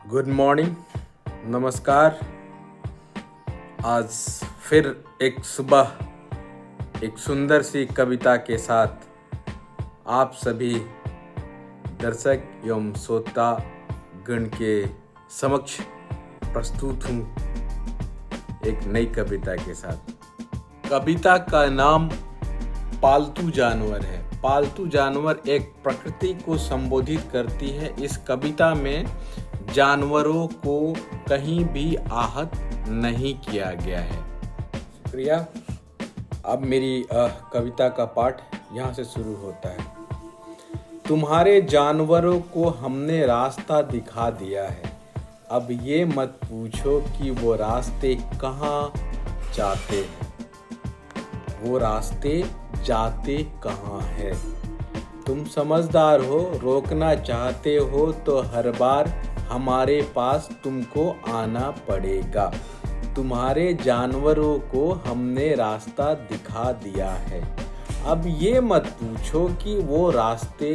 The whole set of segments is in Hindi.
गुड मॉर्निंग, नमस्कार। आज फिर एक सुबह एक सुंदर सी कविता के साथ आप सभी दर्शक एवं श्रोता गण के समक्ष प्रस्तुत हूँ एक नई कविता के साथ। कविता का नाम पालतू जानवर है। पालतू जानवर एक प्रकृति को संबोधित करती है। इस कविता में जानवरों को कहीं भी आहत नहीं किया गया है। शुक्रिया। अब मेरी कविता का पाठ यहाँ से शुरू होता है। तुम्हारे जानवरों को हमने रास्ता दिखा दिया है। अब ये मत पूछो कि वो रास्ते कहाँ जाते हैं। वो रास्ते जाते कहाँ हैं। तुम समझदार हो, रोकना चाहते हो तो हर बार हमारे पास तुमको आना पड़ेगा। तुम्हारे जानवरों को हमने रास्ता दिखा दिया है। अब ये मत पूछो कि वो रास्ते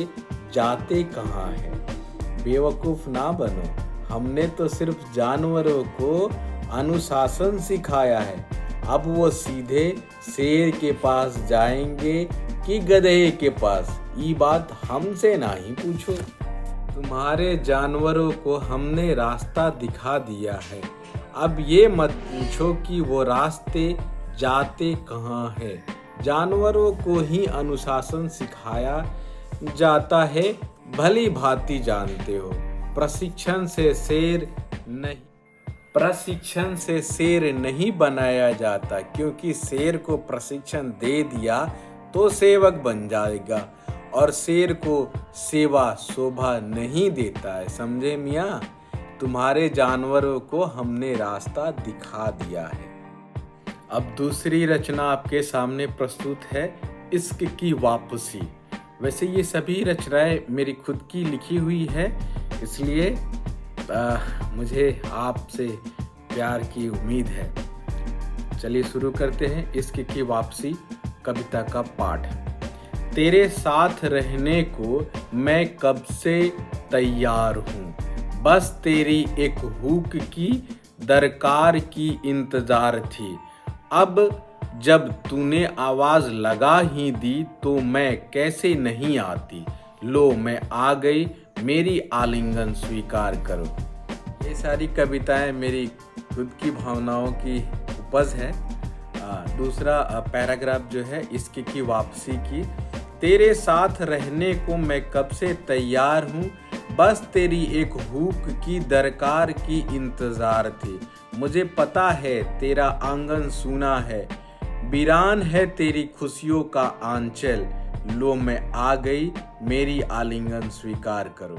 जाते कहाँ हैं। बेवकूफ़ ना बनो, हमने तो सिर्फ जानवरों को अनुशासन सिखाया है। अब वो सीधे शेर के पास जाएंगे कि गधे के पास, ये बात हमसे ना ही पूछो। तुम्हारे जानवरों को हमने रास्ता दिखा दिया है। अब ये मत पूछो कि वो रास्ते जाते कहाँ हैं। जानवरों को ही अनुशासन सिखाया जाता है, भली भांति जानते हो। प्रशिक्षण से शेर नहीं बनाया जाता, क्योंकि शेर को प्रशिक्षण दे दिया तो सेवक बन जाएगा, और शेर को सेवा शोभा नहीं देता है। समझे मियाँ? तुम्हारे जानवरों को हमने रास्ता दिखा दिया है। अब दूसरी रचना आपके सामने प्रस्तुत है, इश्क की वापसी। वैसे ये सभी रचनाएं मेरी खुद की लिखी हुई है, इसलिए मुझे आपसे प्यार की उम्मीद है। चलिए शुरू करते हैं इश्क की वापसी कविता का पाठ। तेरे साथ रहने को मैं कब से तैयार हूँ, बस तेरी एक हुक की दरकार की इंतजार थी। अब जब तूने आवाज़ लगा ही दी तो मैं कैसे नहीं आती। लो मैं आ गई, मेरी आलिंगन स्वीकार करो। ये सारी कविताएं मेरी खुद की भावनाओं की उपज है। दूसरा पैराग्राफ जो है इश्क की वापसी की। तेरे साथ रहने को मैं कब से तैयार हूँ, बस तेरी एक हुक की दरकार की इंतज़ार थी। मुझे पता है तेरा आंगन सूना है, वीरान है तेरी खुशियों का आंचल। लो मैं आ गई, मेरी आलिंगन स्वीकार करो।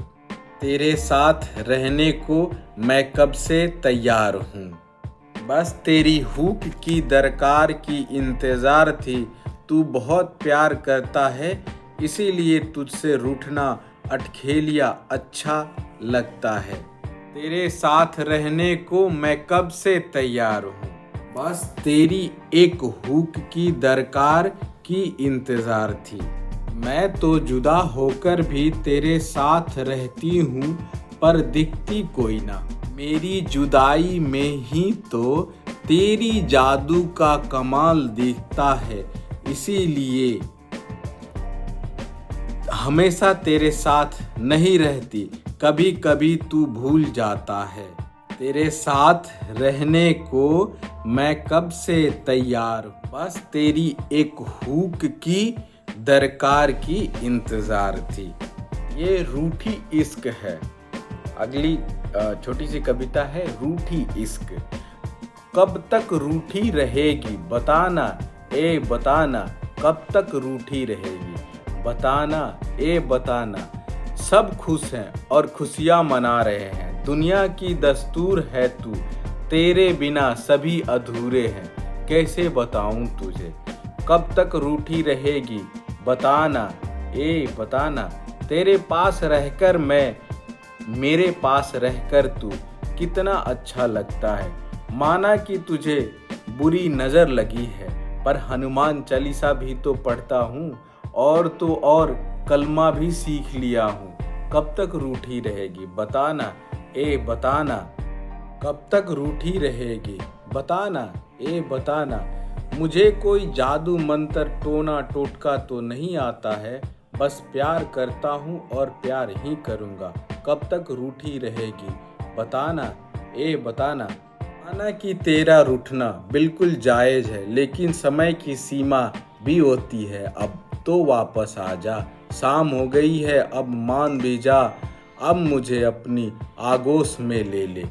तेरे साथ रहने को मैं कब से तैयार हूँ, बस तेरी हुक की दरकार की इंतज़ार थी। तू बहुत प्यार करता है, इसीलिए तुझसे रूठना अटखेलिया अच्छा लगता है। तेरे साथ रहने को मैं कब से तैयार हूँ, बस तेरी एक हुक की दरकार की इंतज़ार थी। मैं तो जुदा होकर भी तेरे साथ रहती हूँ, पर दिखती कोई ना। मेरी जुदाई में ही तो तेरी जादू का कमाल दिखता है, इसीलिए हमेशा तेरे साथ नहीं रहती, कभी कभी तू भूल जाता है। तेरे साथ रहने को मैं कब से तैयार, बस तेरी एक हुक की दरकार की इंतज़ार थी। ये रूठी इश्क है। अगली छोटी सी कविता है, रूठी इश्क। कब तक रूठी रहेगी बताना, ए बताना, कब तक रूठी रहेगी बताना, ए बताना। सब खुश हैं और खुशियाँ मना रहे हैं, दुनिया की दस्तूर है तू, तेरे बिना सभी अधूरे हैं, कैसे बताऊँ तुझे। कब तक रूठी रहेगी बताना, ए बताना, तेरे पास रहकर मैं, मेरे पास रहकर तू, कितना अच्छा लगता है। माना कि तुझे बुरी नज़र लगी है, पर हनुमान चालीसा भी तो पढ़ता हूँ, और तो और कलमा भी सीख लिया हूँ। कब तक रूठी रहेगी बताना, ए बताना कब तक रूठी रहेगी, बताना ए बताना। मुझे कोई जादू मंत्र टोना टोटका तो नहीं आता है, बस प्यार करता हूँ और प्यार ही करूँगा। कब तक रूठी रहेगी, बताना ए बताना। माना कि तेरा रूठना बिल्कुल जायज़ है, लेकिन समय की सीमा भी होती है। अब तो वापस आ जा, शाम हो गई है अब मान भी जा। अब मुझे अपनी आगोश में ले ले,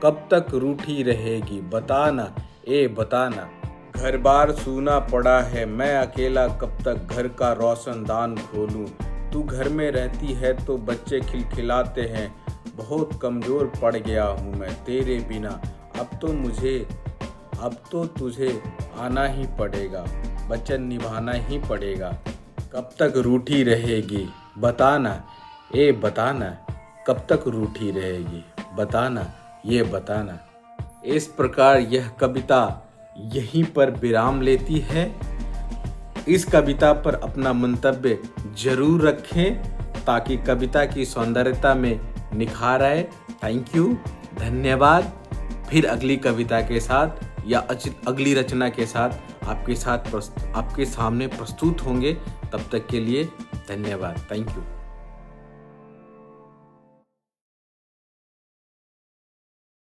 कब तक रूठी रहेगी, बताना ए बताना। घर बार सूना पड़ा है, मैं अकेला कब तक घर का रोशनदान खोलूं। तू घर में रहती है तो बच्चे खिलखिलाते हैं, बहुत कमज़ोर पड़ गया हूँ मैं तेरे बिना। अब तो तुझे आना ही पड़ेगा, वचन निभाना ही पड़ेगा। कब तक रूठी रहेगी, बताना ए बताना। कब तक रूठी रहेगी, बताना ये बताना। इस प्रकार यह कविता यहीं पर विराम लेती है। इस कविता पर अपना मंतव्य जरूर रखें ताकि कविता की सौंदर्यता में निखार आए। थैंक यू, धन्यवाद। फिर अगली कविता के साथ या अगली रचना के साथ आपके सामने प्रस्तुत होंगे। तब तक के लिए धन्यवाद। Thank you.